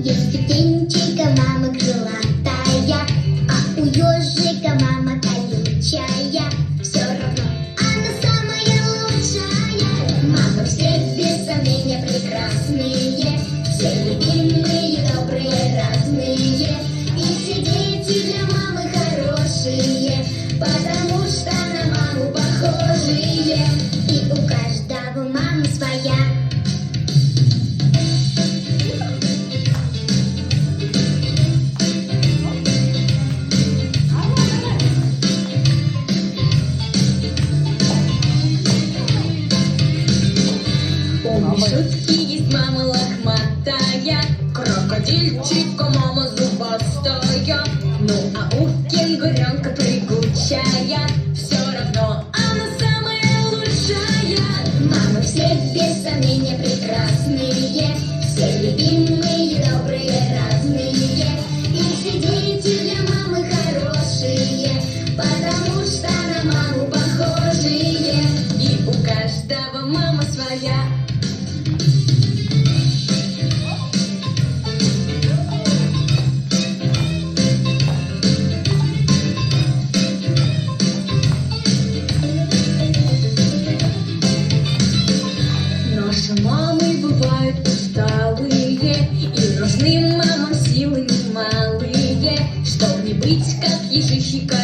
Есть у птенчика мама крылатая, а у ежика мама колючая. Все равно она самая лучшая. Мама все без сомнения прекрасные, все любимые, добрые, разные. И все дети для мамы хорошие, потому что на маму похожие. И у каждого мама своя. Шутки есть мама лохматая, крокодильчика мама зубастая. Ну а у кенгуренка прыгучая, все равно она самая лучшая. Мамы все без сомнения прекрасные, все любимые, добрые, разные. И все дети для мамы хорошие, потому что на маму похожие. И у каждого мама своя. Наши мамы бывают усталые, и нужны мамам силы немалые, чтоб не быть как ежищика